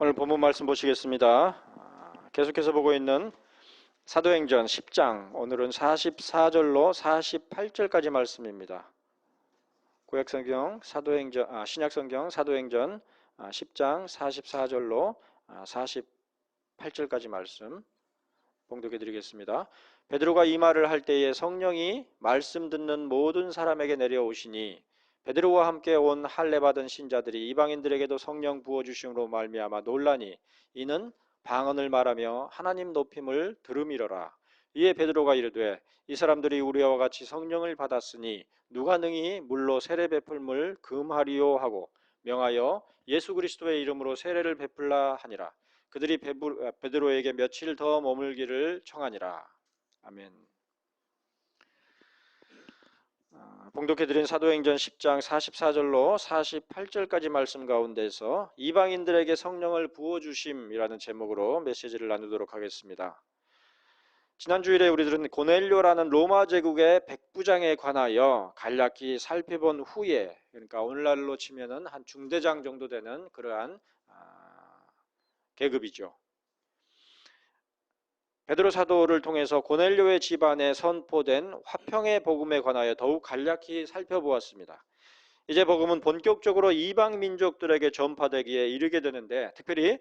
오늘 본문 말씀 보시겠습니다. 계속해서 보고 있는 사도행전 10장, 오늘은 44절로 48절까지 말씀입니다. 구약성경 신약성경 사도행전 10장 44절로 48절까지 말씀 봉독해 드리겠습니다. 베드로가 이 말을 할 때에 성령이 말씀 듣는 모든 사람에게 내려오시니 베드로와 함께 온 할례 받은 신자들이 이방인들에게도 성령 부어 주심으로 말미암아 놀라니 이는 방언을 말하며 하나님 높임을 들음이러라. 이에 베드로가 이르되 이 사람들이 우리와 같이 성령을 받았으니 누가 능히 물로 세례 베풀물 금하리요 하고 명하여 예수 그리스도의 이름으로 세례를 베풀라 하니라. 그들이 베드로에게 며칠 더 머물기를 청하니라. 아멘. 봉독해드린 사도행전 10장 44절로 48절까지 말씀 가운데서 이방인들에게 성령을 부어주심이라는 제목으로 메시지를 나누도록 하겠습니다. 지난 주일에 우리들은 고넬료라는 로마 제국의 백부장에 관하여 간략히 살펴본 후에, 그러니까 오늘날로 치면은 한 중대장 정도 되는 그러한 계급이죠. 베드로 사도를 통해서 고넬료의 집안에 선포된 화평의 복음에 관하여 더욱 간략히 살펴보았습니다. 이제 복음은 본격적으로 이방 민족들에게 전파되기에 이르게 되는데, 특별히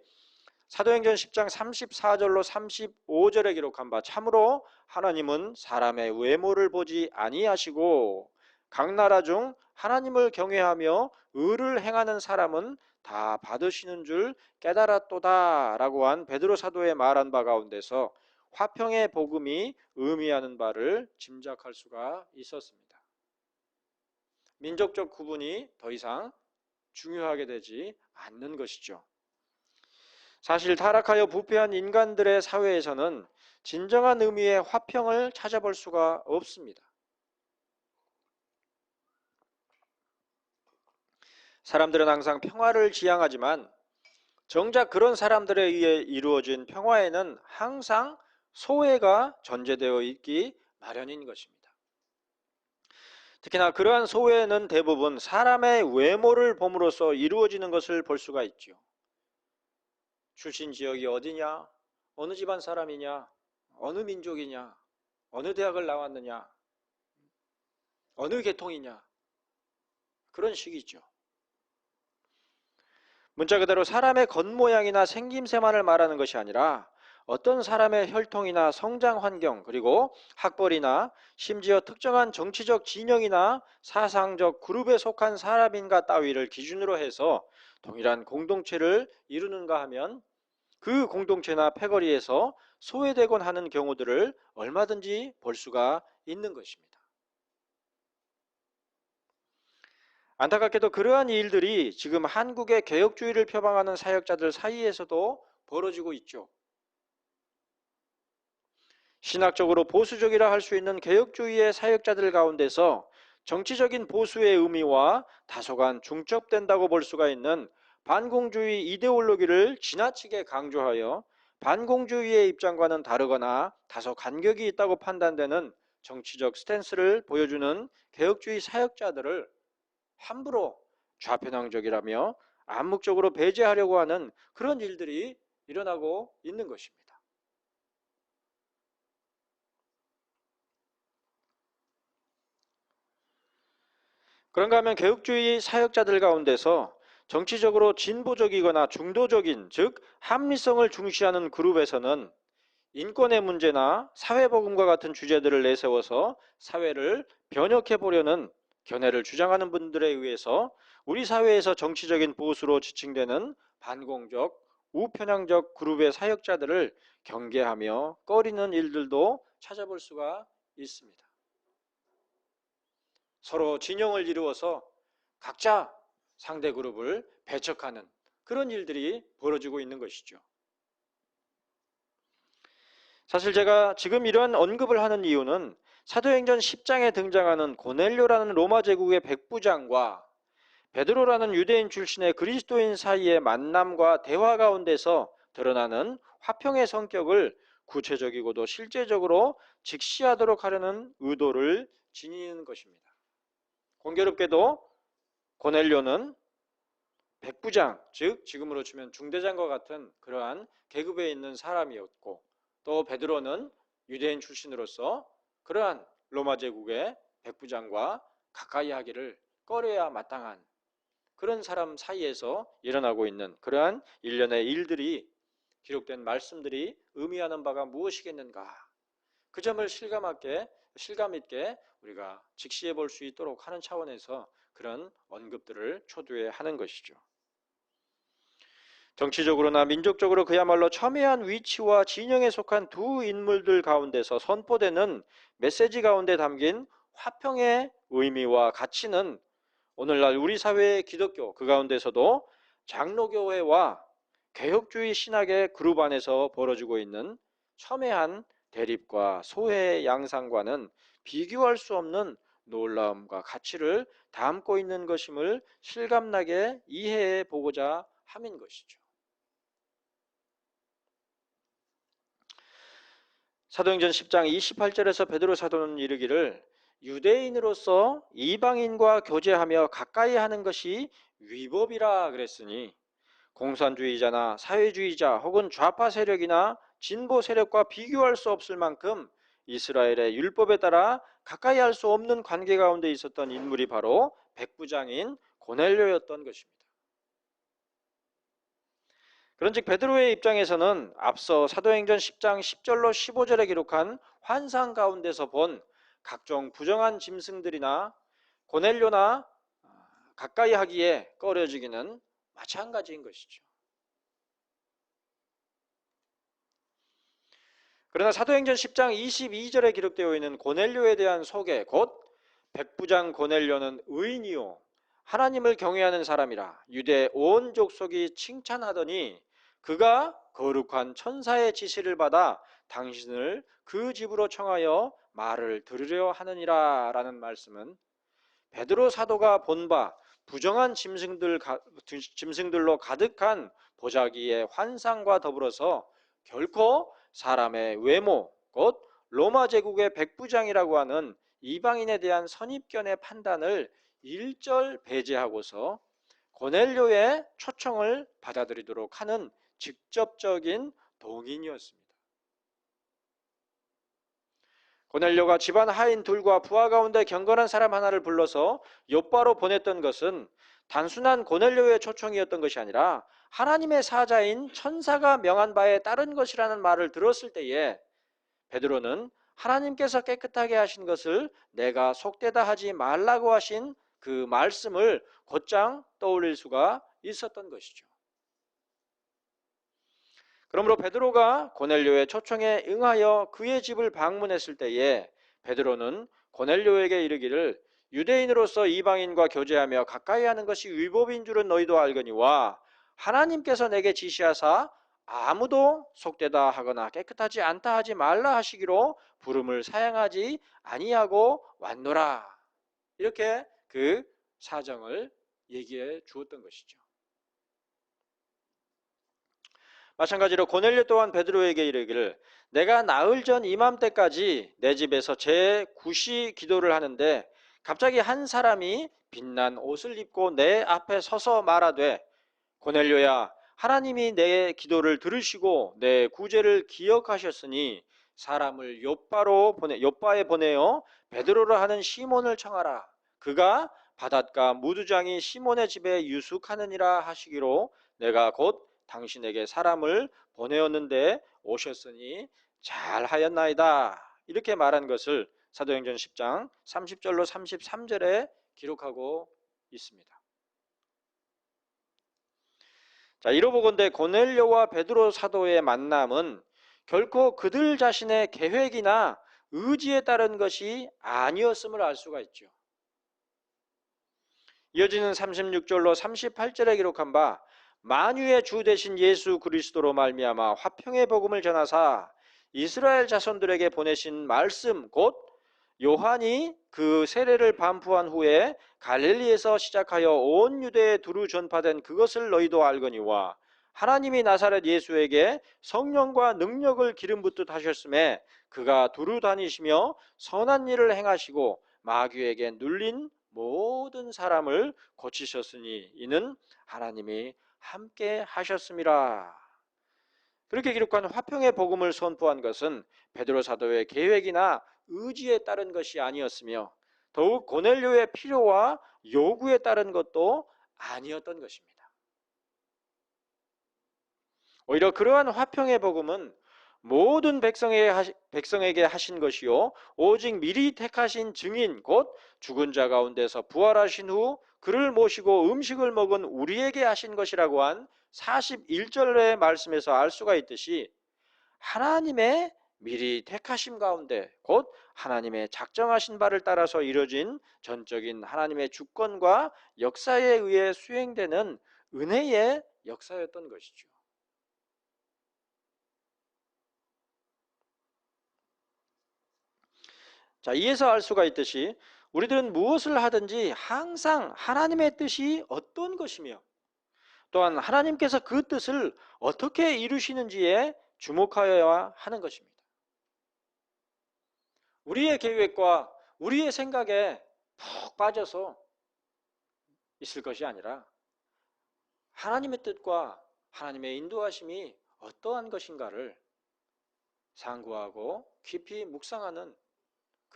사도행전 10장 34절로 35절에 기록한 바 참으로 하나님은 사람의 외모를 보지 아니하시고 각 나라 중 하나님을 경외하며 의를 행하는 사람은 다 받으시는 줄 깨달았도다 라고 한 베드로 사도의 말한 바 가운데서 화평의 복음이 의미하는 바를 짐작할 수가 있었습니다. 민족적 구분이 더 이상 중요하게 되지 않는 것이죠. 사실 타락하여 부패한 인간들의 사회에서는 진정한 의미의 화평을 찾아볼 수가 없습니다. 사람들은 항상 평화를 지향하지만 정작 그런 사람들에 의해 이루어진 평화에는 항상 소외가 전제되어 있기 마련인 것입니다. 특히나 그러한 소외는 대부분 사람의 외모를 봄으로써 이루어지는 것을 볼 수가 있죠. 출신 지역이 어디냐? 어느 집안 사람이냐? 어느 민족이냐? 어느 대학을 나왔느냐? 어느 계통이냐? 그런 식이죠. 문자 그대로 사람의 겉모양이나 생김새만을 말하는 것이 아니라 어떤 사람의 혈통이나 성장 환경, 그리고 학벌이나 심지어 특정한 정치적 진영이나 사상적 그룹에 속한 사람인가 따위를 기준으로 해서 동일한 공동체를 이루는가 하면 그 공동체나 패거리에서 소외되곤 하는 경우들을 얼마든지 볼 수가 있는 것입니다. 안타깝게도 그러한 일들이 지금 한국의 개혁주의를 표방하는 사역자들 사이에서도 벌어지고 있죠. 신학적으로 보수적이라 할 수 있는 개혁주의의 사역자들 가운데서 정치적인 보수의 의미와 다소간 중첩된다고 볼 수가 있는 반공주의 이데올로기를 지나치게 강조하여 반공주의의 입장과는 다르거나 다소 간격이 있다고 판단되는 정치적 스탠스를 보여주는 개혁주의 사역자들을 함부로 좌편향적이라며 암묵적으로 배제하려고 하는 그런 일들이 일어나고 있는 것입니다. 그런가 하면 개혁주의 사역자들 가운데서 정치적으로 진보적이거나 중도적인, 즉 합리성을 중시하는 그룹에서는 인권의 문제나 사회복음과 같은 주제들을 내세워서 사회를 변혁해 보려는 견해를 주장하는 분들에 의해서 우리 사회에서 정치적인 보수로 지칭되는 반공적, 우편향적 그룹의 사역자들을 경계하며 꺼리는 일들도 찾아볼 수가 있습니다. 서로 진영을 이루어서 각자 상대 그룹을 배척하는 그런 일들이 벌어지고 있는 것이죠. 사실 제가 지금 이러한 언급을 하는 이유는 사도행전 10장에 등장하는 고넬료라는 로마 제국의 백부장과 베드로라는 유대인 출신의 그리스도인 사이의 만남과 대화 가운데서 드러나는 화평의 성격을 구체적이고도 실제적으로 직시하도록 하려는 의도를 지니는 것입니다. 공교롭게도 고넬료는 백부장, 즉 지금으로 치면 중대장과 같은 그러한 계급에 있는 사람이었고, 또 베드로는 유대인 출신으로서 그러한 로마 제국의 백부장과 가까이 하기를 꺼려야 마땅한 그런 사람 사이에서 일어나고 있는 그러한 일련의 일들이, 기록된 말씀들이 의미하는 바가 무엇이겠는가, 그 점을 실감 있게 우리가 직시해 볼 수 있도록 하는 차원에서 그런 언급들을 초두에 하는 것이죠. 정치적으로나 민족적으로 그야말로 첨예한 위치와 진영에 속한 두 인물들 가운데서 선포되는 메시지 가운데 담긴 화평의 의미와 가치는 오늘날 우리 사회의 기독교, 그 가운데서도 장로교회와 개혁주의 신학의 그룹 안에서 벌어지고 있는 첨예한 대립과 소외의 양상과는 비교할 수 없는 놀라움과 가치를 담고 있는 것임을 실감나게 이해해 보고자 함인 것이죠. 사도행전 10장 28절에서 베드로 사도는 이르기를 유대인으로서 이방인과 교제하며 가까이 하는 것이 위법이라 그랬으니, 공산주의자나 사회주의자 혹은 좌파 세력이나 진보 세력과 비교할 수 없을 만큼 이스라엘의 율법에 따라 가까이 할 수 없는 관계 가운데 있었던 인물이 바로 백부장인 고넬료였던 것입니다. 그런즉 베드로의 입장에서는 앞서 사도행전 10장 10절로 15절에 기록한 환상 가운데서 본 각종 부정한 짐승들이나 고넬료나 가까이 하기에 꺼려지기는 마찬가지인 것이죠. 그러나 사도행전 10장 22절에 기록되어 있는 고넬료에 대한 소개, 곧 백부장 고넬료는 의인이요 하나님을 경외하는 사람이라 유대 온 족속이 칭찬하더니 그가 거룩한 천사의 지시를 받아 당신을 그 집으로 청하여 말을 들으려 하느니라 라는 말씀은 베드로 사도가 본 바 부정한 짐승들로 가득한 보자기의 환상과 더불어서 결코 사람의 외모, 곧 로마 제국의 백부장이라고 하는 이방인에 대한 선입견의 판단을 일절 배제하고서 고넬료의 초청을 받아들이도록 하는 직접적인 동인이었습니다. 고넬료가 집안 하인 둘과 부하 가운데 경건한 사람 하나를 불러서 욥바로 보냈던 것은 단순한 고넬료의 초청이었던 것이 아니라 하나님의 사자인 천사가 명한 바에 따른 것이라는 말을 들었을 때에 베드로는 하나님께서 깨끗하게 하신 것을 내가 속되다 하지 말라고 하신 그 말씀을 곧장 떠올릴 수가 있었던 것이죠. 그러므로 베드로가 고넬료의 초청에 응하여 그의 집을 방문했을 때에 베드로는 고넬료에게 이르기를 유대인으로서 이방인과 교제하며 가까이 하는 것이 위법인 줄은 너희도 알거니와 하나님께서 내게 지시하사 아무도 속되다 하거나 깨끗하지 않다 하지 말라 하시기로 부름을 사양하지 아니하고 왔노라. 이렇게 그 사정을 얘기해 주었던 것이죠. 마찬가지로 고넬료 또한 베드로에게 이르기를 내가 나흘 전 이맘때까지 내 집에서 제9시 기도를 하는데 갑자기 한 사람이 빛난 옷을 입고 내 앞에 서서 말하되 고넬료야, 하나님이 내 기도를 들으시고 내 구제를 기억하셨으니 사람을 욥바에 보내어 베드로라 하는 시몬을 청하라. 그가 바닷가 무두장이 시몬의 집에 유숙하느니라 하시기로 내가 곧 당신에게 사람을 보내었는데 오셨으니 잘하였나이다. 이렇게 말한 것을 사도행전 10장 30절로 33절에 기록하고 있습니다. 자, 이로보건대 고넬료와 베드로 사도의 만남은 결코 그들 자신의 계획이나 의지에 따른 것이 아니었음을 알 수가 있죠. 이어지는 36절로 38절에 기록한 바 만유의 주 되신 예수 그리스도로 말미암아 화평의 복음을 전하사 이스라엘 자손들에게 보내신 말씀 곧 요한이 그 세례를 반포한 후에 갈릴리에서 시작하여 온 유대에 두루 전파된 그것을 너희도 알거니와 하나님이 나사렛 예수에게 성령과 능력을 기름 붓듯 하셨음에 그가 두루 다니시며 선한 일을 행하시고 마귀에게 눌린 모든 사람을 고치셨으니 이는 하나님이 함께 하셨음이라. 그렇게 기록한 화평의 복음을 선포한 것은 베드로 사도의 계획이나 의지에 따른 것이 아니었으며 더욱 고넬료의 필요와 요구에 따른 것도 아니었던 것입니다. 오히려 그러한 화평의 복음은 모든 백성에게 하신 것이요 오직 미리 택하신 증인 곧 죽은 자 가운데서 부활하신 후 그를 모시고 음식을 먹은 우리에게 하신 것이라고 한 41절의 말씀에서 알 수가 있듯이 하나님의 미리 택하심 가운데 곧 하나님의 작정하신 바를 따라서 이루어진 전적인 하나님의 주권과 역사에 의해 수행되는 은혜의 역사였던 것이죠. 자, 이에서 알 수가 있듯이 우리들은 무엇을 하든지 항상 하나님의 뜻이 어떤 것이며 또한 하나님께서 그 뜻을 어떻게 이루시는지에 주목하여야 하는 것입니다. 우리의 계획과 우리의 생각에 푹 빠져서 있을 것이 아니라 하나님의 뜻과 하나님의 인도하심이 어떠한 것인가를 상고하고 깊이 묵상하는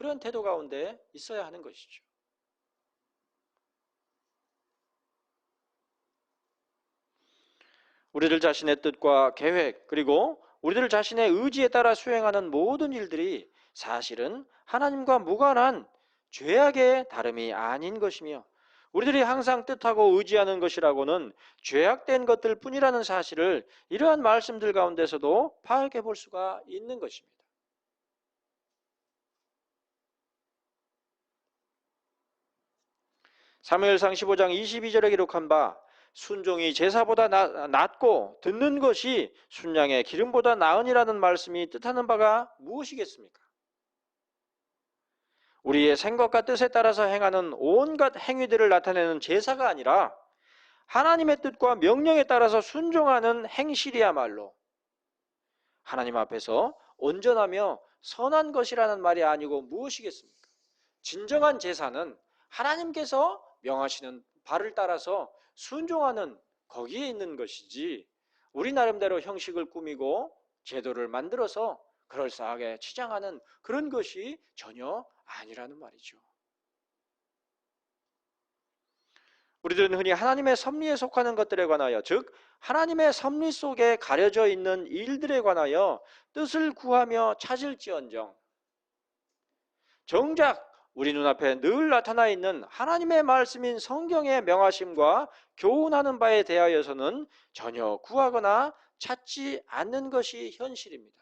그런 태도 가운데 있어야 하는 것이죠. 우리들 자신의 뜻과 계획 그리고 우리들 자신의 의지에 따라 수행하는 모든 일들이 사실은 하나님과 무관한 죄악의 다름이 아닌 것이며 우리들이 항상 뜻하고 의지하는 것이라고는 죄악된 것들 뿐이라는 사실을 이러한 말씀들 가운데서도 파악해 볼 수가 있는 것입니다. 사무엘상 15장 22절에 기록한 바 순종이 제사보다 낫고 듣는 것이 순양의 기름보다 나으니라는 말씀이 뜻하는 바가 무엇이겠습니까? 우리의 생각과 뜻에 따라서 행하는 온갖 행위들을 나타내는 제사가 아니라 하나님의 뜻과 명령에 따라서 순종하는 행실이야말로 하나님 앞에서 온전하며 선한 것이라는 말이 아니고 무엇이겠습니까? 진정한 제사는 하나님께서 명하시는 바를 따라서 순종하는 거기에 있는 것이지 우리 나름대로 형식을 꾸미고 제도를 만들어서 그럴싸하게 치장하는 그런 것이 전혀 아니라는 말이죠. 우리들은 흔히 하나님의 섭리에 속하는 것들에 관하여 즉 하나님의 섭리 속에 가려져 있는 일들에 관하여 뜻을 구하며 찾을지언정 정작 우리 눈앞에 늘 나타나 있는 하나님의 말씀인 성경의 명하심과 교훈하는 바에 대하여서는 전혀 구하거나 찾지 않는 것이 현실입니다.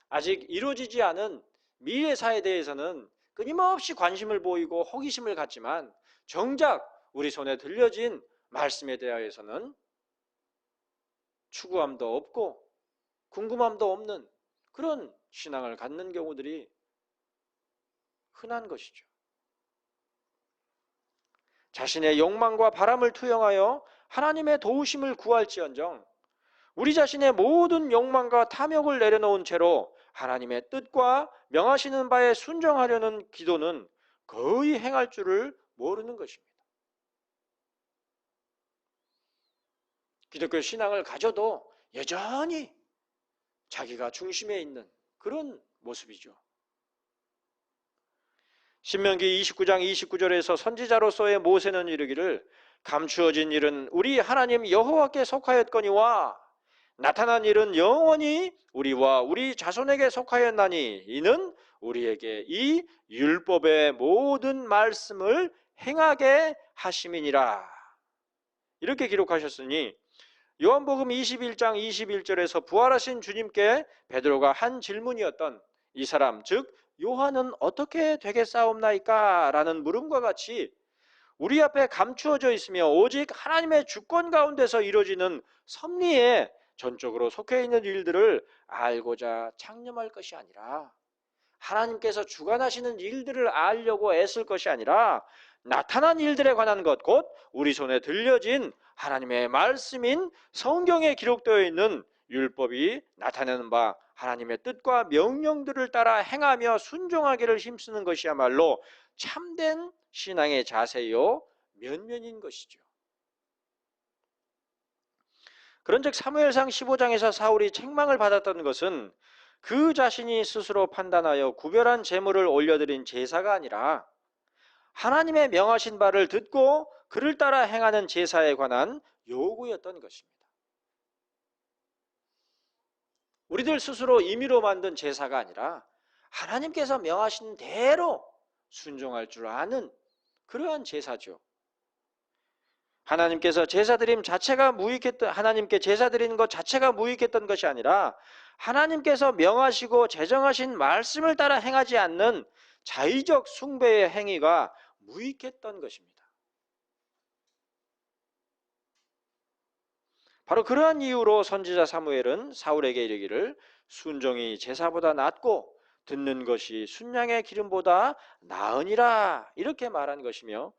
아직 이루어지지 않은 미래사에 대해서는 끊임없이 관심을 보이고 호기심을 갖지만 정작 우리 손에 들려진 말씀에 대하여서는 추구함도 없고 궁금함도 없는 그런 신앙을 갖는 경우들이 흔한 것이죠. 자신의 욕망과 바람을 투영하여 하나님의 도우심을 구할지언정 우리 자신의 모든 욕망과 탐욕을 내려놓은 채로 하나님의 뜻과 명하시는 바에 순종하려는 기도는 거의 행할 줄을 모르는 것입니다. 기독교 신앙을 가져도 여전히 자기가 중심에 있는 그런 모습이죠. 신명기 29장 29절에서 선지자로서의 모세는 이르기를 감추어진 일은 우리 하나님 여호와께 속하였거니와 나타난 일은 영원히 우리와 우리 자손에게 속하였나니 이는 우리에게 이 율법의 모든 말씀을 행하게 하심이니라. 이렇게 기록하셨으니 요한복음 21장 21절에서 부활하신 주님께 베드로가 한 질문이었던 이 사람 즉 요한은 어떻게 되겠사옵나이까? 라는 물음과 같이 우리 앞에 감추어져 있으며 오직 하나님의 주권 가운데서 이루어지는 섭리에 전적으로 속해 있는 일들을 알고자 창념할 것이 아니라 하나님께서 주관하시는 일들을 알려고 애쓸 것이 아니라 나타난 일들에 관한 것, 곧 우리 손에 들려진 하나님의 말씀인 성경에 기록되어 있는 율법이 나타내는 바 하나님의 뜻과 명령들을 따라 행하며 순종하기를 힘쓰는 것이야말로 참된 신앙의 자세요 면면인 것이죠. 그런즉 사무엘상 15장에서 사울이 책망을 받았던 것은 그 자신이 스스로 판단하여 구별한 제물을 올려드린 제사가 아니라 하나님의 명하신 바를 듣고 그를 따라 행하는 제사에 관한 요구였던 것입니다. 우리들 스스로 임의로 만든 제사가 아니라 하나님께서 명하신 대로 순종할 줄 아는 그러한 제사죠. 하나님께서 제사드림 자체가 무익했던, 하나님께 제사드리는 것 자체가 무익했던 것이 아니라 하나님께서 명하시고 제정하신 말씀을 따라 행하지 않는 자의적 숭배의 행위가 무익했던 것입니다. 바로 그러한 이유로 선지자 사무엘은 사울에게 이르기를 순종이 제사보다 낫고 듣는 것이 순양의 기름보다 나으니라 이렇게 말한 것이며,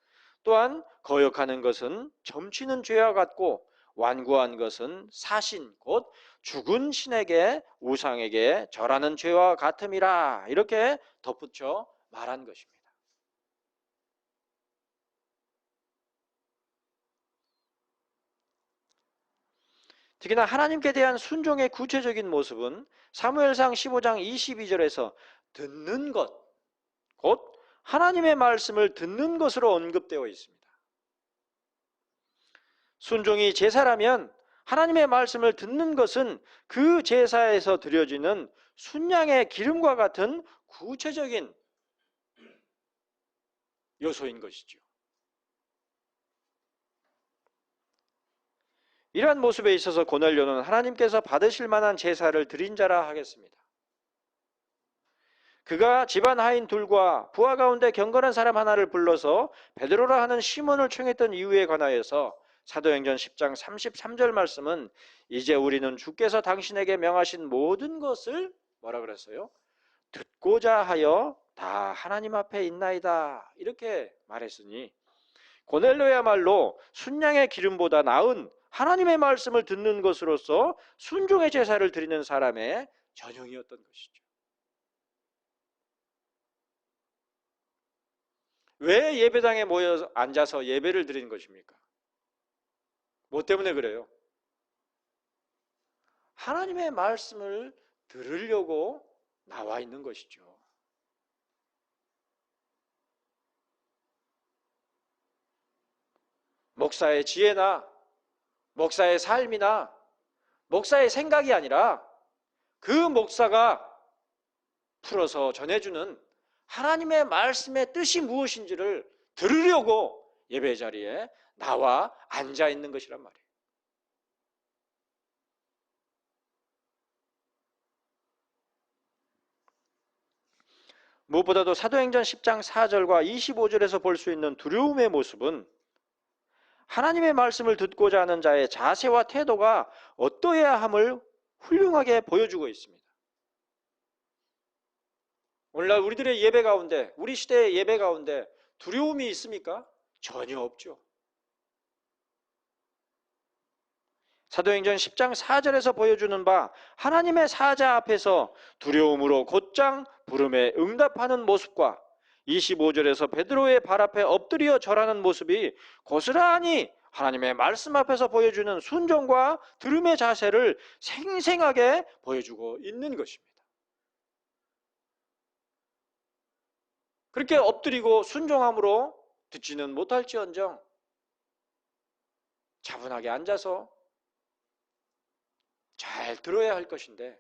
또한 거역하는 것은 점치는 죄와 같고 완고한 것은 사신 곧 죽은 신에게 우상에게 절하는 죄와 같음이라 이렇게 덧붙여 말한 것입니다. 특히나 하나님께 대한 순종의 구체적인 모습은 사무엘상 15장 22절에서 듣는 것, 곧 하나님의 말씀을 듣는 것으로 언급되어 있습니다. 순종이 제사라면 하나님의 말씀을 듣는 것은 그 제사에서 드려지는 순양의 기름과 같은 구체적인 요소인 것이죠. 이러한 모습에 있어서 고넬료는 하나님께서 받으실 만한 제사를 드린 자라 하겠습니다. 그가 집안 하인 둘과 부하 가운데 경건한 사람 하나를 불러서 베드로라 하는 시몬을 청했던 이유에 관하여서 사도행전 10장 33절 말씀은 이제 우리는 주께서 당신에게 명하신 모든 것을 뭐라 그랬어요? 듣고자 하여 다 하나님 앞에 있나이다 이렇게 말했으니 고넬료야말로 순양의 기름보다 나은 하나님의 말씀을 듣는 것으로서 순종의 제사를 드리는 사람의 전형이었던 것이죠. 왜 예배당에 모여 앉아서 예배를 드리는 것입니까? 뭐 때문에 그래요? 하나님의 말씀을 들으려고 나와 있는 것이죠. 목사의 지혜나 목사의 삶이나 목사의 생각이 아니라 그 목사가 풀어서 전해주는 하나님의 말씀의 뜻이 무엇인지를 들으려고 예배 자리에 나와 앉아 있는 것이란 말이에요. 무엇보다도 사도행전 10장 4절과 25절에서 볼 수 있는 두려움의 모습은 하나님의 말씀을 듣고자 하는 자의 자세와 태도가 어떠해야 함을 훌륭하게 보여주고 있습니다. 오늘날 우리들의 예배 가운데, 우리 시대의 예배 가운데 두려움이 있습니까? 전혀 없죠. 사도행전 10장 4절에서 보여주는 바 하나님의 사자 앞에서 두려움으로 곧장 부름에 응답하는 모습과 25절에서 베드로의 발 앞에 엎드려 절하는 모습이 고스란히 하나님의 말씀 앞에서 보여주는 순종과 들음의 자세를 생생하게 보여주고 있는 것입니다. 그렇게 엎드리고 순종함으로 듣지는 못할지언정 차분하게 앉아서 잘 들어야 할 것인데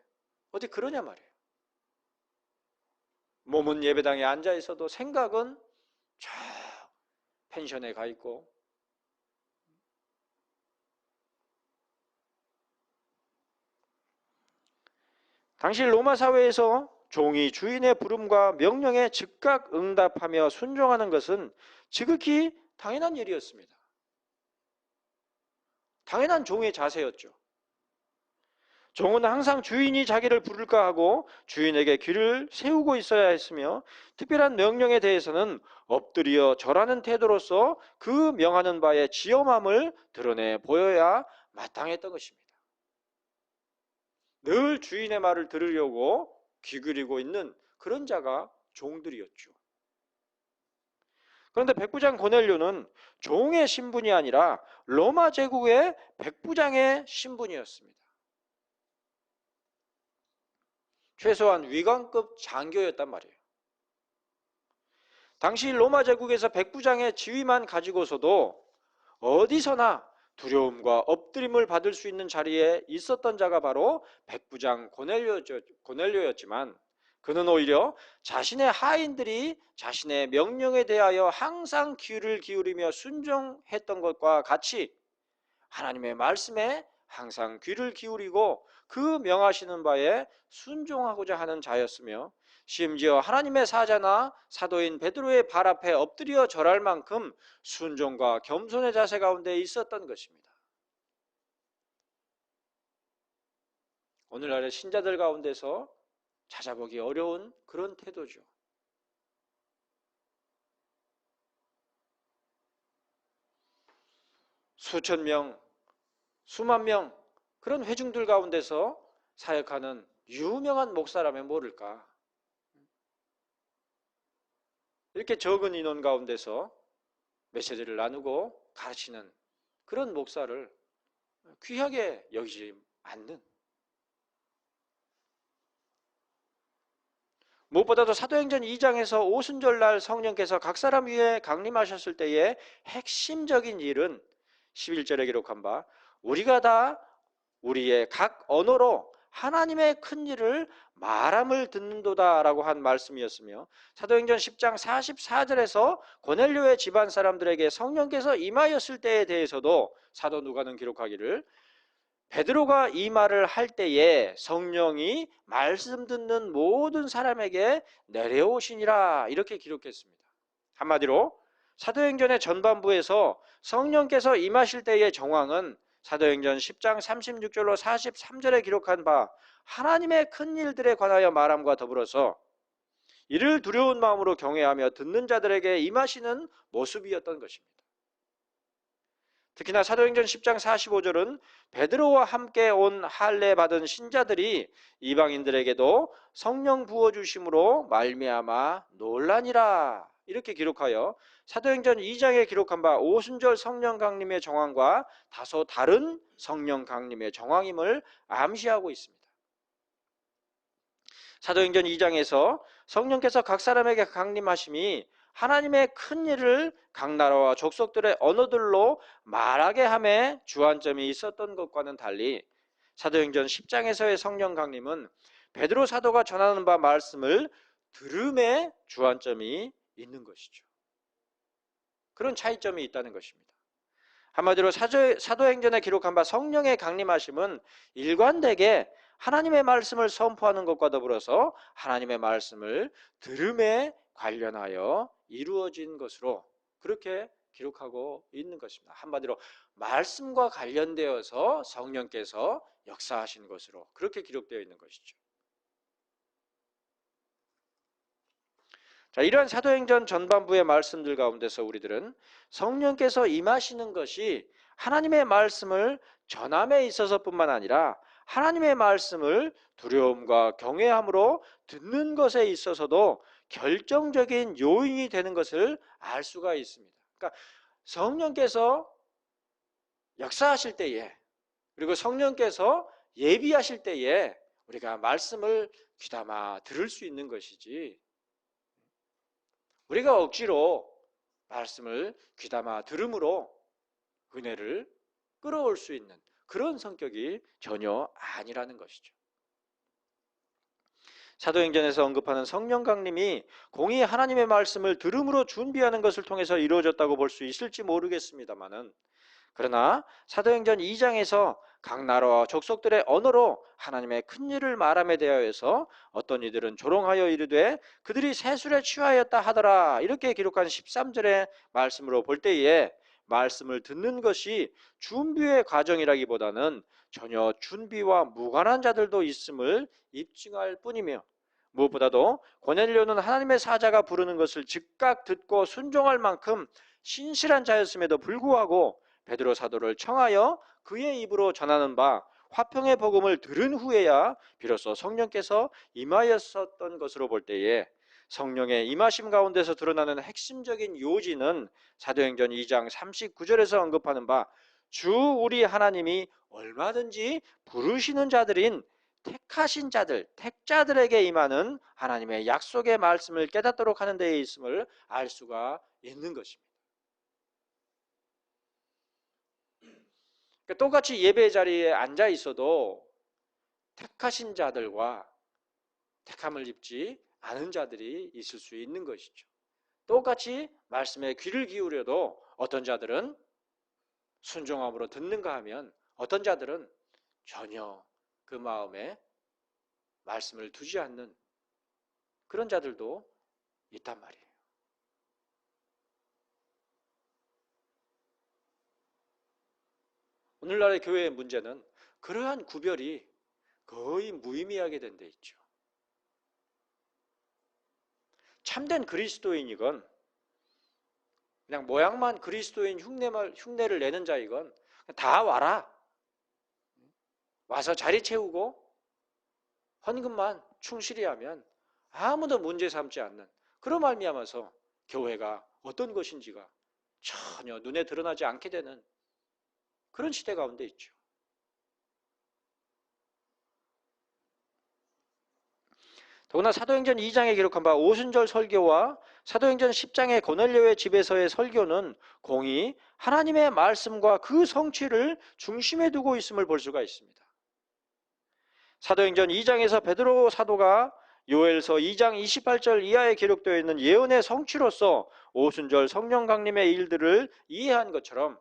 어디 그러냐 말이에요. 몸은 예배당에 앉아 있어도 생각은 저 펜션에 가 있고 당시 로마 사회에서 종이 주인의 부름과 명령에 즉각 응답하며 순종하는 것은 지극히 당연한 일이었습니다. 당연한 종의 자세였죠. 종은 항상 주인이 자기를 부를까 하고 주인에게 귀를 세우고 있어야 했으며 특별한 명령에 대해서는 엎드려 절하는 태도로서 그 명하는 바의 지엄함을 드러내 보여야 마땅했던 것입니다. 늘 주인의 말을 들으려고 귀 기울이고 있는 그런 자가 종들이었죠. 그런데 백부장 고넬료는 종의 신분이 아니라 로마 제국의 백부장의 신분이었습니다. 최소한 위관급 장교였단 말이에요. 당시 로마 제국에서 백부장의 지위만 가지고서도 어디서나 두려움과 엎드림을 받을 수 있는 자리에 있었던 자가 바로 백부장 고넬료였지만, 그는 오히려 자신의 하인들이 자신의 명령에 대하여 항상 귀를 기울이며 순종했던 것과 같이 하나님의 말씀에 항상 귀를 기울이고 그 명하시는 바에 순종하고자 하는 자였으며, 심지어 하나님의 사자나 사도인 베드로의 발 앞에 엎드려 절할 만큼 순종과 겸손의 자세 가운데 있었던 것입니다. 오늘날의 신자들 가운데서 찾아보기 어려운 그런 태도죠. 수천 명, 수만 명 그런 회중들 가운데서 사역하는 유명한 목사라면 모를까? 이렇게 적은 인원 가운데서 메시지를 나누고 가르치는 그런 목사를 귀하게 여기지 않는, 무엇보다도 사도행전 2장에서 오순절날 성령께서 각 사람 위에 강림하셨을 때의 핵심적인 일은 11절에 기록한 바 우리가 다 우리의 각 언어로 하나님의 큰 일을 말함을 듣는도다 라고 한 말씀이었으며, 사도행전 10장 44절에서 고넬료의 집안 사람들에게 성령께서 임하였을 때에 대해서도 사도 누가는 기록하기를 베드로가 이 말을 할 때에 성령이 말씀 듣는 모든 사람에게 내려오시니라 이렇게 기록했습니다. 한마디로 사도행전의 전반부에서 성령께서 임하실 때의 정황은 사도행전 10장 36절로 43절에 기록한 바 하나님의 큰 일들에 관하여 말함과 더불어서 이를 두려운 마음으로 경외하며 듣는 자들에게 임하시는 모습이었던 것입니다. 특히나 사도행전 10장 45절은 베드로와 함께 온 할례 받은 신자들이 이방인들에게도 성령 부어주심으로 말미암아 놀라니라 이렇게 기록하여 사도행전 2장에 기록한 바 오순절 성령 강림의 정황과 다소 다른 성령 강림의 정황임을 암시하고 있습니다. 사도행전 2장에서 성령께서 각 사람에게 강림하심이 하나님의 큰 일을 각 나라와 족속들의 언어들로 말하게 함에 주안점이 있었던 것과는 달리 사도행전 10장에서의 성령 강림은 베드로 사도가 전하는 바 말씀을 들음에 주안점이 있는 것이죠. 그런 차이점이 있다는 것입니다. 한마디로 사도행전에 기록한 바 성령의 강림하심은 일관되게 하나님의 말씀을 선포하는 것과 더불어서 하나님의 말씀을 들음에 관련하여 이루어진 것으로 그렇게 기록하고 있는 것입니다. 한마디로 말씀과 관련되어서 성령께서 역사하신 것으로 그렇게 기록되어 있는 것이죠. 자, 이러한 사도행전 전반부의 말씀들 가운데서 우리들은 성령께서 임하시는 것이 하나님의 말씀을 전함에 있어서뿐만 아니라 하나님의 말씀을 두려움과 경외함으로 듣는 것에 있어서도 결정적인 요인이 되는 것을 알 수가 있습니다. 그러니까 성령께서 역사하실 때에, 그리고 성령께서 예비하실 때에 우리가 말씀을 귀담아 들을 수 있는 것이지, 우리가 억지로 말씀을 귀담아 들음으로 은혜를 끌어올 수 있는 그런 성격이 전혀 아니라는 것이죠. 사도행전에서 언급하는 성령 강림이 공의 하나님의 말씀을 들음으로 준비하는 것을 통해서 이루어졌다고 볼 수 있을지 모르겠습니다만은, 그러나 사도행전 2장에서 각 나라와 족속들의 언어로 하나님의 큰 일을 말함에 대하여서 어떤 이들은 조롱하여 이르되 그들이 세술에 취하였다 하더라 이렇게 기록한 13절의 말씀으로 볼 때에 말씀을 듣는 것이 준비의 과정이라기보다는 전혀 준비와 무관한 자들도 있음을 입증할 뿐이며, 무엇보다도 고넬료는 하나님의 사자가 부르는 것을 즉각 듣고 순종할 만큼 신실한 자였음에도 불구하고 베드로 사도를 청하여 그의 입으로 전하는 바 화평의 복음을 들은 후에야 비로소 성령께서 임하였었던 것으로 볼 때에 성령의 임하심 가운데서 드러나는 핵심적인 요지는 사도행전 2장 39절에서 언급하는 바 주 우리 하나님이 얼마든지 부르시는 자들인 택하신 자들, 택자들에게 임하는 하나님의 약속의 말씀을 깨닫도록 하는 데에 있음을 알 수가 있는 것입니다. 그러니까 똑같이 예배 자리에 앉아 있어도 택하신 자들과 택함을 입지 않은 자들이 있을 수 있는 것이죠. 똑같이 말씀에 귀를 기울여도 어떤 자들은 순종함으로 듣는가 하면 어떤 자들은 전혀 그 마음에 말씀을 두지 않는 그런 자들도 있단 말이에요. 오늘날의 교회의 문제는 그러한 구별이 거의 무의미하게 된 데 있죠. 참된 그리스도인이건 그냥 모양만 그리스도인 흉내를 내는 자이건 다 와라. 와서 자리 채우고 헌금만 충실히 하면 아무도 문제 삼지 않는 그런 말미암아서 교회가 어떤 것인지가 전혀 눈에 드러나지 않게 되는 그런 시대 가운데 있죠. 더구나 사도행전 2장에 기록한 바 오순절 설교와 사도행전 10장의 고넬료의 집에서의 설교는 공히 하나님의 말씀과 그 성취를 중심에 두고 있음을 볼 수가 있습니다. 사도행전 2장에서 베드로 사도가 요엘서 2장 28절 이하에 기록되어 있는 예언의 성취로서 오순절 성령 강림의 일들을 이해한 것처럼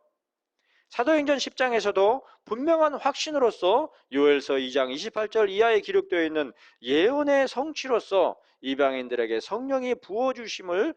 사도행전 10장에서도 분명한 확신으로서 요엘서 2장 28절 이하에 기록되어 있는 예언의 성취로서 이방인들에게 성령이 부어지심을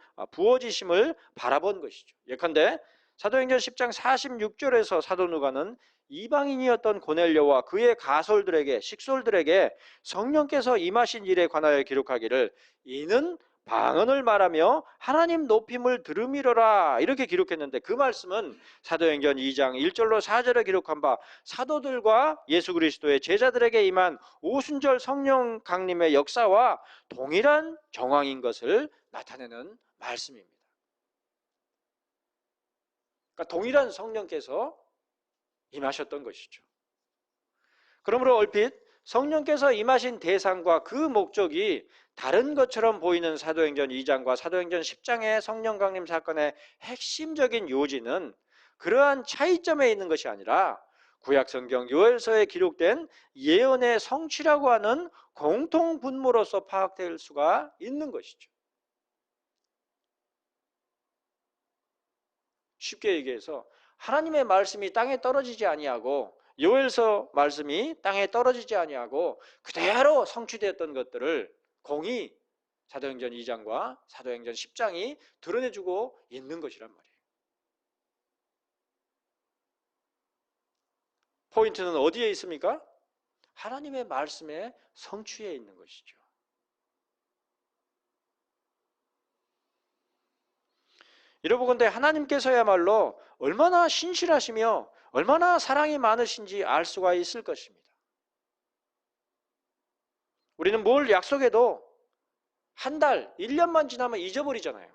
바라본 것이죠. 예컨대 사도행전 10장 46절에서 사도 누가는 이방인이었던 고넬료와 그의 가솔들에게 식솔들에게 성령께서 임하신 일에 관하여 기록하기를 이는 방언을 말하며 하나님 높임을 들음이로라 이렇게 기록했는데 그 말씀은 사도행전 2장 1절로 4절에 기록한 바 사도들과 예수 그리스도의 제자들에게 임한 오순절 성령 강림의 역사와 동일한 정황인 것을 나타내는 말씀입니다. 그러니까 동일한 성령께서 임하셨던 것이죠. 그러므로 얼핏 성령께서 임하신 대상과 그 목적이 다른 것처럼 보이는 사도행전 2장과 사도행전 10장의 성령 강림 사건의 핵심적인 요지는 그러한 차이점에 있는 것이 아니라 구약 성경 요엘서에 기록된 예언의 성취라고 하는 공통 분모로서 파악될 수가 있는 것이죠. 쉽게 얘기해서 하나님의 말씀이 땅에 떨어지지 아니하고 요엘서 말씀이 땅에 떨어지지 아니하고 그대로 성취되었던 것들을 공히 사도행전 2장과 사도행전 10장이 드러내주고 있는 것이란 말이에요. 포인트는 어디에 있습니까? 하나님의 말씀의 성취에 있는 것이죠. 이러보건대 하나님께서야말로 얼마나 신실하시며 얼마나 사랑이 많으신지 알 수가 있을 것입니다. 우리는 뭘 약속해도 한 달, 1년만 지나면 잊어버리잖아요.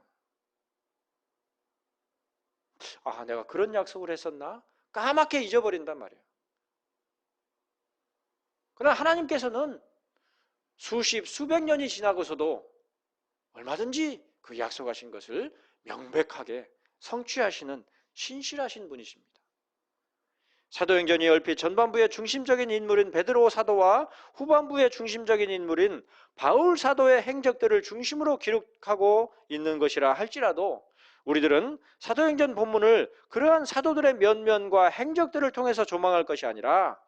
아, 내가 그런 약속을 했었나? 까맣게 잊어버린단 말이에요. 그러나 하나님께서는 수십, 수백 년이 지나고서도 얼마든지 그 약속하신 것을 명백하게 성취하시는 신실하신 분이십니다. 사도행전이 얼핏 전반부의 중심적인 인물인 베드로 사도와 후반부의 중심적인 인물인 바울 사도의 행적들을 중심으로 기록하고 있는 것이라 할지라도 우리들은 사도행전 본문을 그러한 사도들의 면면과 행적들을 통해서 조망할 것이 아니라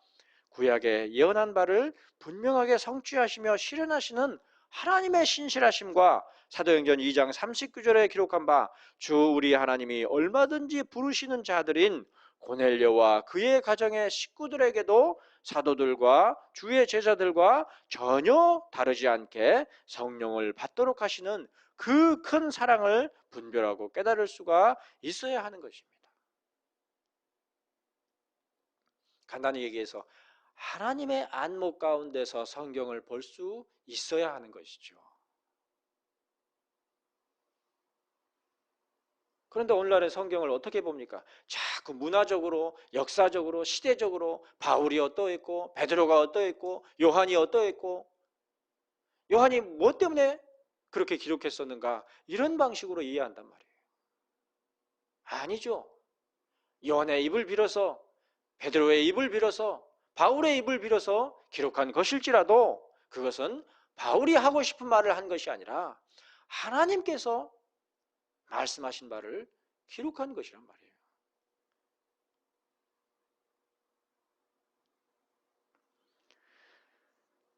구약에 예언한 바를 분명하게 성취하시며 실현하시는 하나님의 신실하심과 사도행전 2장 39절에 기록한 바 주 우리 하나님이 얼마든지 부르시는 자들인 고넬료와 그의 가정의 식구들에게도 사도들과 주의 제자들과 전혀 다르지 않게 성령을 받도록 하시는 그 큰 사랑을 분별하고 깨달을 수가 있어야 하는 것입니다. 간단히 얘기해서 하나님의 안목 가운데서 성경을 볼 수 있어야 하는 것이죠. 그런데 오늘날의 성경을 어떻게 봅니까? 자꾸 문화적으로, 역사적으로, 시대적으로 바울이 어떠했고 베드로가 어떠했고 요한이 어떠했고 요한이 뭐 때문에 그렇게 기록했었는가 이런 방식으로 이해한단 말이에요. 아니죠. 요한의 입을 빌어서 베드로의 입을 빌어서 바울의 입을 빌어서 기록한 것일지라도 그것은 바울이 하고 싶은 말을 한 것이 아니라 하나님께서 말씀하신 바를 기록한 것이란 말이에요.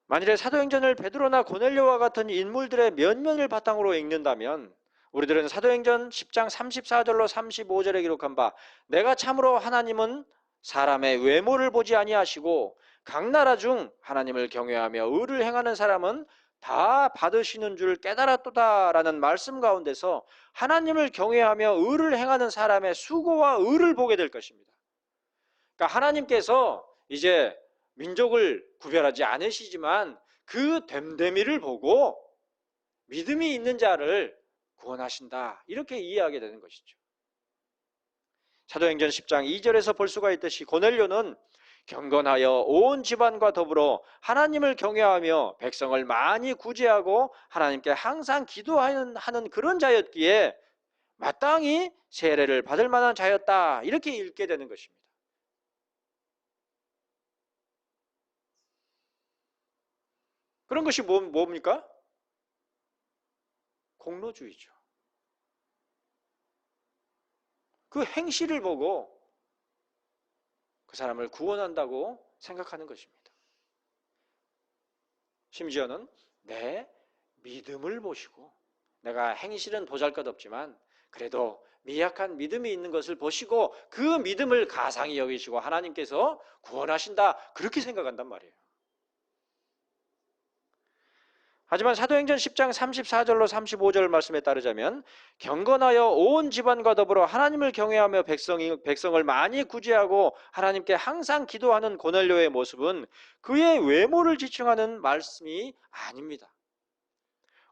만일에 사도행전을 베드로나 고넬료와 같은 인물들의 면면을 바탕으로 읽는다면 우리들은 사도행전 10장 34절로 35절에 기록한 바 내가 참으로 하나님은 사람의 외모를 보지 아니하시고 각 나라 중 하나님을 경외하며 의를 행하는 사람은 다 받으시는 줄 깨달았도다라는 말씀 가운데서 하나님을 경외하며 의를 행하는 사람의 수고와 의를 보게 될 것입니다. 그러니까 하나님께서 이제 민족을 구별하지 않으시지만 그 됨됨이를 보고 믿음이 있는 자를 구원하신다. 이렇게 이해하게 되는 것이죠. 사도행전 10장 2절에서 볼 수가 있듯이 고넬료는 경건하여 온 집안과 더불어 하나님을 경외하며 백성을 많이 구제하고 하나님께 항상 기도하는 그런 자였기에 마땅히 세례를 받을 만한 자였다. 이렇게 읽게 되는 것입니다. 그런 것이 뭡니까? 공로주의죠. 그 행실을 보고 그 사람을 구원한다고 생각하는 것입니다. 심지어는 내 믿음을 보시고 내가 행실은 보잘것없지만 그래도 미약한 믿음이 있는 것을 보시고 그 믿음을 가상히 여기시고 하나님께서 구원하신다 그렇게 생각한단 말이에요. 하지만 사도행전 10장 34절로 35절 말씀에 따르자면 경건하여 온 집안과 더불어 하나님을 경외하며 백성을 많이 구제하고 하나님께 항상 기도하는 고넬료의 모습은 그의 외모를 지칭하는 말씀이 아닙니다.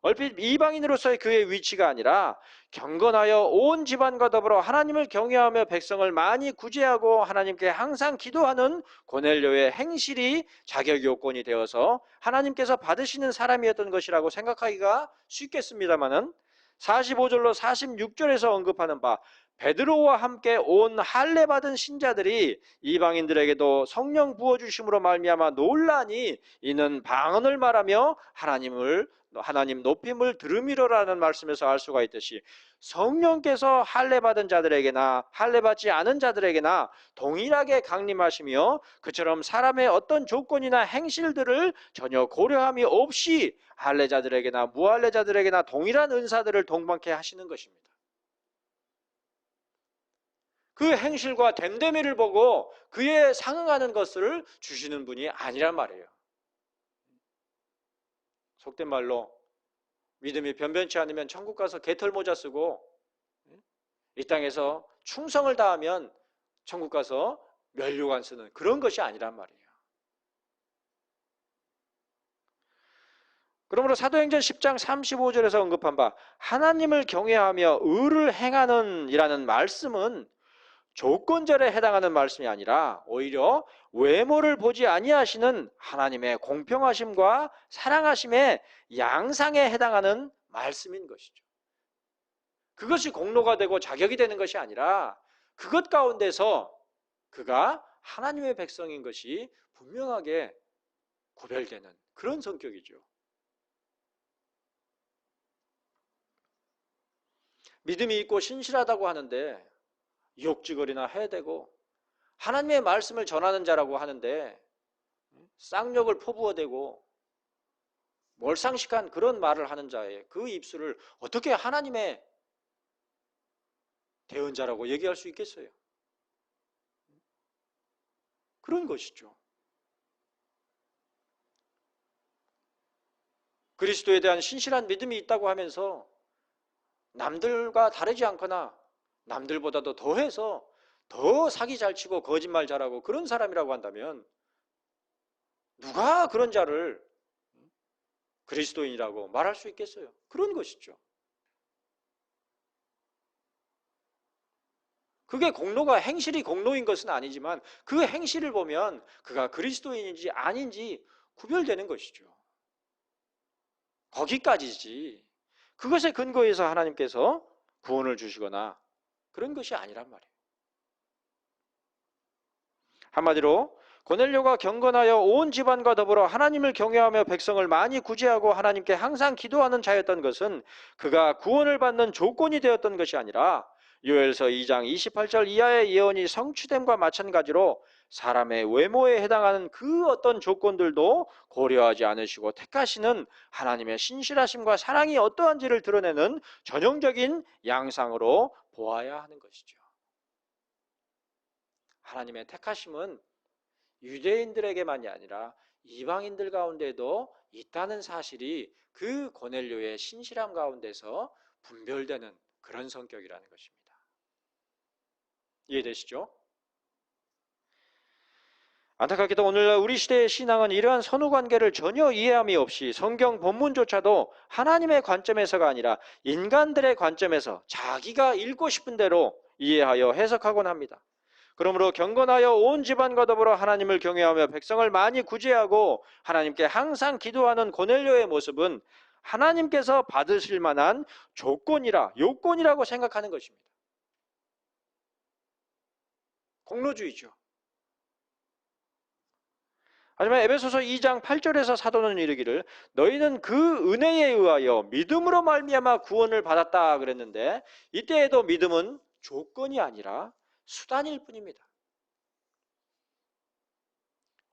얼핏 이방인으로서의 그의 위치가 아니라 경건하여 온 집안과 더불어 하나님을 경외하며 백성을 많이 구제하고 하나님께 항상 기도하는 고넬료의 행실이 자격 요건이 되어서 하나님께서 받으시는 사람이었던 것이라고 생각하기가 쉽겠습니다마는 45절로 46절에서 언급하는 바 베드로와 함께 온 할례 받은 신자들이 이방인들에게도 성령 부어주심으로 말미암아 논란이 이는 방언을 말하며 하나님 높임을 들음이로라는 말씀에서 알 수가 있듯이 성령께서 할례 받은 자들에게나 할례 받지 않은 자들에게나 동일하게 강림하시며 그처럼 사람의 어떤 조건이나 행실들을 전혀 고려함이 없이 할례자들에게나 무할례자들에게나 동일한 은사들을 동반케 하시는 것입니다. 그 행실과 됨됨이를 보고 그에 상응하는 것을 주시는 분이 아니란 말이에요. 속된 말로 믿음이 변변치 않으면 천국 가서 개털 모자 쓰고 이 땅에서 충성을 다하면 천국 가서 면류관 쓰는 그런 것이 아니란 말이에요. 그러므로 사도행전 10장 35절에서 언급한 바 하나님을 경외하며 의를 행하는 이라는 말씀은 조건절에 해당하는 말씀이 아니라 오히려 외모를 보지 아니하시는 하나님의 공평하심과 사랑하심의 양상에 해당하는 말씀인 것이죠. 그것이 공로가 되고 자격이 되는 것이 아니라 그것 가운데서 그가 하나님의 백성인 것이 분명하게 구별되는 그런 성격이죠. 믿음이 있고 신실하다고 하는데 욕지거리나 해대고 하나님의 말씀을 전하는 자라고 하는데 쌍욕을 포부어대고 몰상식한 그런 말을 하는 자의 그 입술을 어떻게 하나님의 대언자라고 얘기할 수 있겠어요? 그런 것이죠. 그리스도에 대한 신실한 믿음이 있다고 하면서 남들과 다르지 않거나 남들보다도 더해서 더 사기 잘 치고 거짓말 잘하고 그런 사람이라고 한다면 누가 그런 자를 그리스도인이라고 말할 수 있겠어요? 그런 것이죠. 그게 공로가 행실이 공로인 것은 아니지만 그 행실을 보면 그가 그리스도인인지 아닌지 구별되는 것이죠. 거기까지지. 그것에 근거해서 하나님께서 구원을 주시거나 그런 것이 아니란 말이에요. 한마디로 고넬료가 경건하여 온 집안과 더불어 하나님을 경외하며 백성을 많이 구제하고 하나님께 항상 기도하는 자였던 것은 그가 구원을 받는 조건이 되었던 것이 아니라 요엘서 2장 28절 이하의 예언이 성취됨과 마찬가지로 사람의 외모에 해당하는 그 어떤 조건들도 고려하지 않으시고 택하시는 하나님의 신실하심과 사랑이 어떠한지를 드러내는 전형적인 양상으로 보아야 하는 것이죠. 하나님의 택하심은 유대인들에게만이 아니라 이방인들 가운데도 있다는 사실이 그 고넬료의 신실함 가운데서 분별되는 그런 성격이라는 것입니다. 이해되시죠? 안타깝게도 오늘날 우리 시대의 신앙은 이러한 선후관계를 전혀 이해함이 없이 성경 본문조차도 하나님의 관점에서가 아니라 인간들의 관점에서 자기가 읽고 싶은 대로 이해하여 해석하곤 합니다. 그러므로 경건하여 온 집안과 더불어 하나님을 경외하며 백성을 많이 구제하고 하나님께 항상 기도하는 고넬료의 모습은 하나님께서 받으실 만한 요건이라고 생각하는 것입니다. 공로주의죠. 하지만 에베소서 2장 8절에서 사도는 이르기를 너희는 그 은혜에 의하여 믿음으로 말미암아 구원을 받았다 그랬는데 이때에도 믿음은 조건이 아니라 수단일 뿐입니다.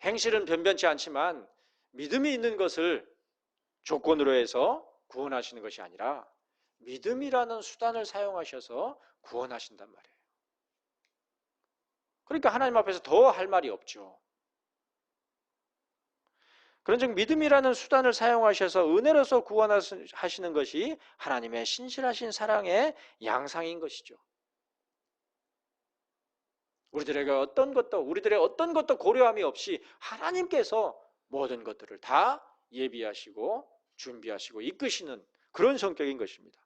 행실은 변변치 않지만 믿음이 있는 것을 조건으로 해서 구원하시는 것이 아니라 믿음이라는 수단을 사용하셔서 구원하신단 말이에요. 그러니까 하나님 앞에서 더 할 말이 없죠. 그런즉 믿음이라는 수단을 사용하셔서 은혜로서 구원하시는 것이 하나님의 신실하신 사랑의 양상인 것이죠. 우리들의 어떤 것도 고려함이 없이 하나님께서 모든 것들을 다 예비하시고 준비하시고 이끄시는 그런 성격인 것입니다.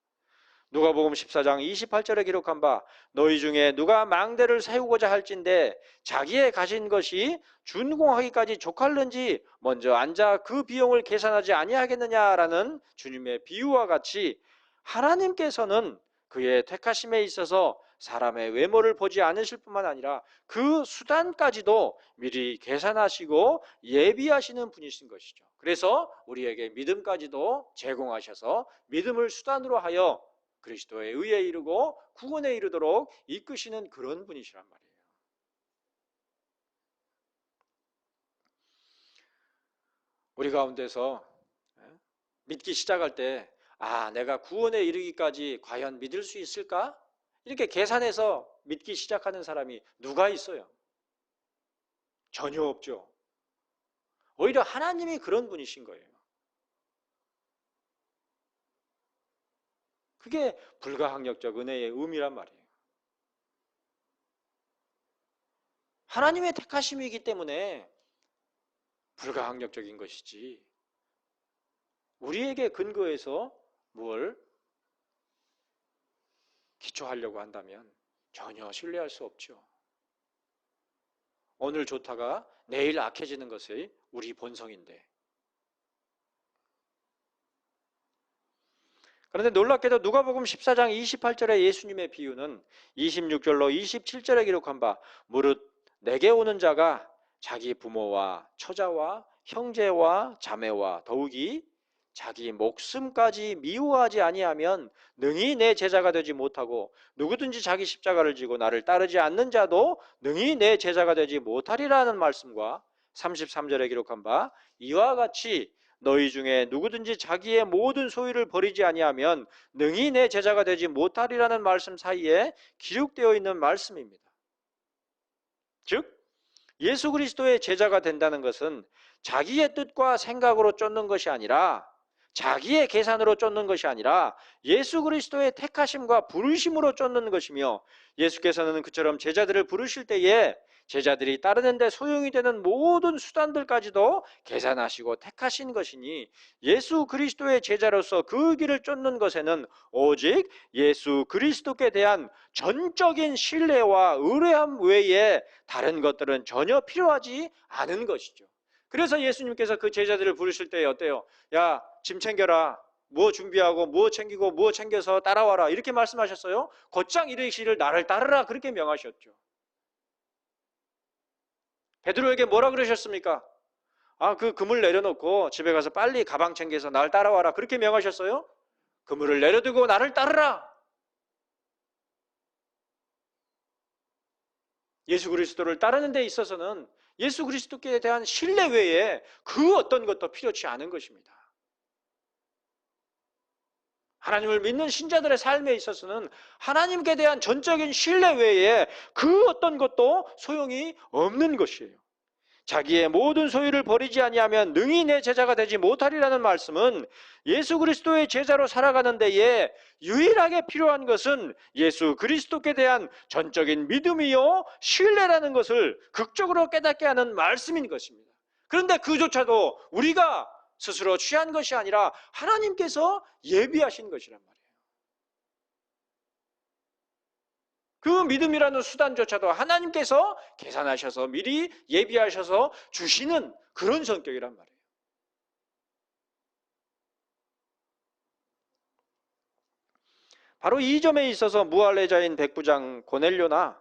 누가복음 14장 28절에 기록한 바 너희 중에 누가 망대를 세우고자 할진대 자기의 가진 것이 준공하기까지 족할는지 먼저 앉아 그 비용을 계산하지 아니하겠느냐라는 주님의 비유와 같이 하나님께서는 그의 택하심에 있어서 사람의 외모를 보지 않으실 뿐만 아니라 그 수단까지도 미리 계산하시고 예비하시는 분이신 것이죠. 그래서 우리에게 믿음까지도 제공하셔서 믿음을 수단으로 하여 그리스도의 의에 이르고 구원에 이르도록 이끄시는 그런 분이시란 말이에요. 우리 가운데서 믿기 시작할 때 내가 구원에 이르기까지 과연 믿을 수 있을까? 이렇게 계산해서 믿기 시작하는 사람이 누가 있어요? 전혀 없죠. 오히려 하나님이 그런 분이신 거예요. 그게 불가항력적 은혜의 의미란 말이에요. 하나님의 택하심이기 때문에 불가항력적인 것이지 우리에게 근거해서 뭘 기초하려고 한다면 전혀 신뢰할 수 없죠. 오늘 좋다가 내일 악해지는 것이 우리 본성인데. 그런데 놀랍게도 누가복음 14장 28절의 예수님의 비유는 26절로 27절에 기록한 바 무릇 내게 오는 자가 자기 부모와 처자와 형제와 자매와 더욱이 자기 목숨까지 미워하지 아니하면 능히 내 제자가 되지 못하고 누구든지 자기 십자가를 지고 나를 따르지 않는 자도 능히 내 제자가 되지 못하리라는 말씀과 33절에 기록한 바 이와 같이 너희 중에 누구든지 자기의 모든 소유를 버리지 아니하면 능히 내 제자가 되지 못하리라는 말씀 사이에 기록되어 있는 말씀입니다. 즉 예수 그리스도의 제자가 된다는 것은 자기의 뜻과 생각으로 쫓는 것이 아니라 자기의 계산으로 쫓는 것이 아니라 예수 그리스도의 택하심과 부르심으로 쫓는 것이며 예수께서는 그처럼 제자들을 부르실 때에 제자들이 따르는데 소용이 되는 모든 수단들까지도 계산하시고 택하신 것이니 예수 그리스도의 제자로서 그 길을 쫓는 것에는 오직 예수 그리스도께 대한 전적인 신뢰와 의뢰함 외에 다른 것들은 전혀 필요하지 않은 것이죠. 그래서 예수님께서 그 제자들을 부르실 때 어때요? 야, 짐 챙겨라. 뭐 준비하고 뭐 챙기고 뭐 챙겨서 따라와라. 이렇게 말씀하셨어요? 곧장 이르시기를 나를 따르라. 그렇게 명하셨죠. 베드로에게 뭐라 그러셨습니까? 그 그물 내려놓고 집에 가서 빨리 가방 챙겨서 나를 따라와라. 그렇게 명하셨어요? 그물을 내려두고 나를 따르라. 예수 그리스도를 따르는 데 있어서는 예수 그리스도께 대한 신뢰 외에 그 어떤 것도 필요치 않은 것입니다. 하나님을 믿는 신자들의 삶에 있어서는 하나님께 대한 전적인 신뢰 외에 그 어떤 것도 소용이 없는 것이에요. 자기의 모든 소유를 버리지 아니하면 능히 내 제자가 되지 못하리라는 말씀은 예수 그리스도의 제자로 살아가는 데에 유일하게 필요한 것은 예수 그리스도께 대한 전적인 믿음이요 신뢰라는 것을 극적으로 깨닫게 하는 말씀인 것입니다. 그런데 그조차도 우리가 스스로 취한 것이 아니라 하나님께서 예비하신 것이란 말이에요. 그 믿음이라는 수단조차도 하나님께서 계산하셔서 미리 예비하셔서 주시는 그런 성격이란 말이에요. 바로 이 점에 있어서 무할례자인 백부장 고넬료나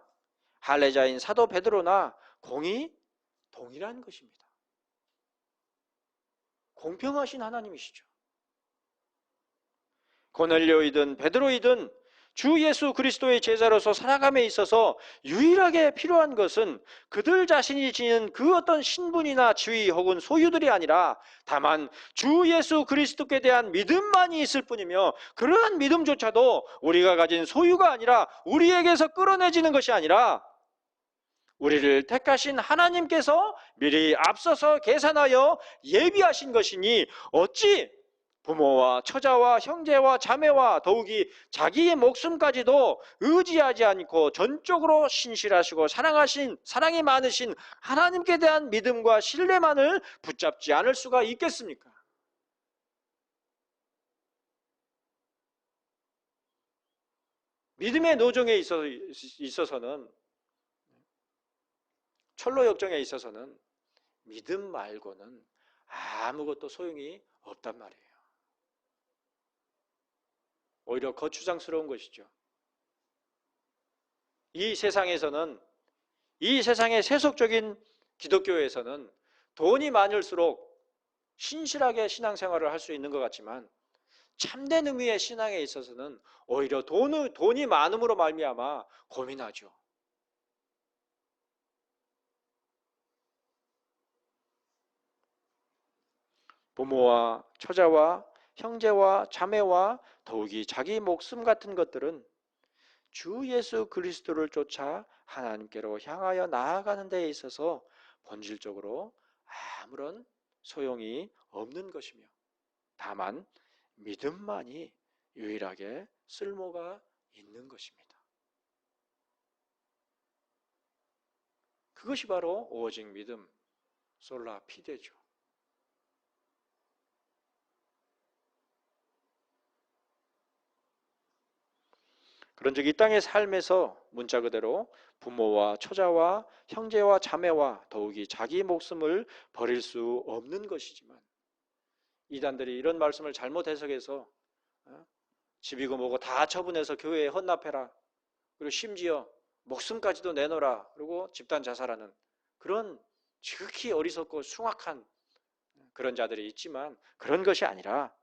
할례자인 사도 베드로나 공이 동일한 것입니다. 공평하신 하나님이시죠. 고넬료이든 베드로이든 주 예수 그리스도의 제자로서 살아감에 있어서 유일하게 필요한 것은 그들 자신이 지닌 그 어떤 신분이나 지위 혹은 소유들이 아니라 다만 주 예수 그리스도께 대한 믿음만이 있을 뿐이며 그러한 믿음조차도 우리가 가진 소유가 아니라 우리에게서 끌어내지는 것이 아니라 우리를 택하신 하나님께서 미리 앞서서 계산하여 예비하신 것이니 어찌 부모와 처자와 형제와 자매와 더욱이 자기의 목숨까지도 의지하지 않고 전적으로 신실하시고 사랑이 많으신 하나님께 대한 믿음과 신뢰만을 붙잡지 않을 수가 있겠습니까? 믿음의 노정에 있어서는 철로 역정에 있어서는 믿음 말고는 아무것도 소용이 없단 말이에요. 오히려 거추장스러운 것이죠. 이 세상에서는, 이 세상의 세속적인 기독교에서는 돈이 많을수록 신실하게 신앙생활을 할 수 있는 것 같지만 참된 의미의 신앙에 있어서는 오히려 돈이 많음으로 말미암아 고민하죠. 부모와 처자와 형제와 자매와 더욱이 자기 목숨 같은 것들은 주 예수 그리스도를 쫓아 하나님께로 향하여 나아가는 데에 있어서 본질적으로 아무런 소용이 없는 것이며 다만 믿음만이 유일하게 쓸모가 있는 것입니다. 그것이 바로 오직 믿음, 솔라 피데죠. 그런즉 이 땅의 삶에서 문자 그대로 부모와 처자와 형제와 자매와 더욱이 자기 목숨을 버릴 수 없는 것이지만 이단들이 이런 말씀을 잘못 해석해서 집이고 뭐고 다 처분해서 교회에 헌납해라. 그리고 심지어 목숨까지도 내놓으라. 그리고 집단 자살하는 그런 지극히 어리석고 숭악한 그런 자들이 있지만 그런 것이 아니라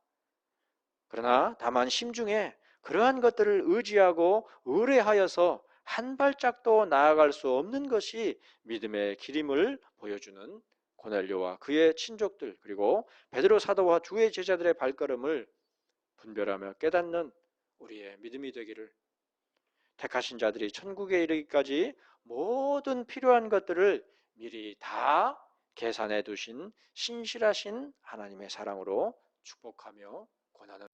그러나 다만 심중에 그러한 것들을 의지하고 의뢰하여서 한 발짝도 나아갈 수 없는 것이 믿음의 길임을 보여주는 고넬료와 그의 친족들 그리고 베드로 사도와 주의 제자들의 발걸음을 분별하며 깨닫는 우리의 믿음이 되기를 택하신 자들이 천국에 이르기까지 모든 필요한 것들을 미리 다 계산해 두신 신실하신 하나님의 사랑으로 축복하며 권하는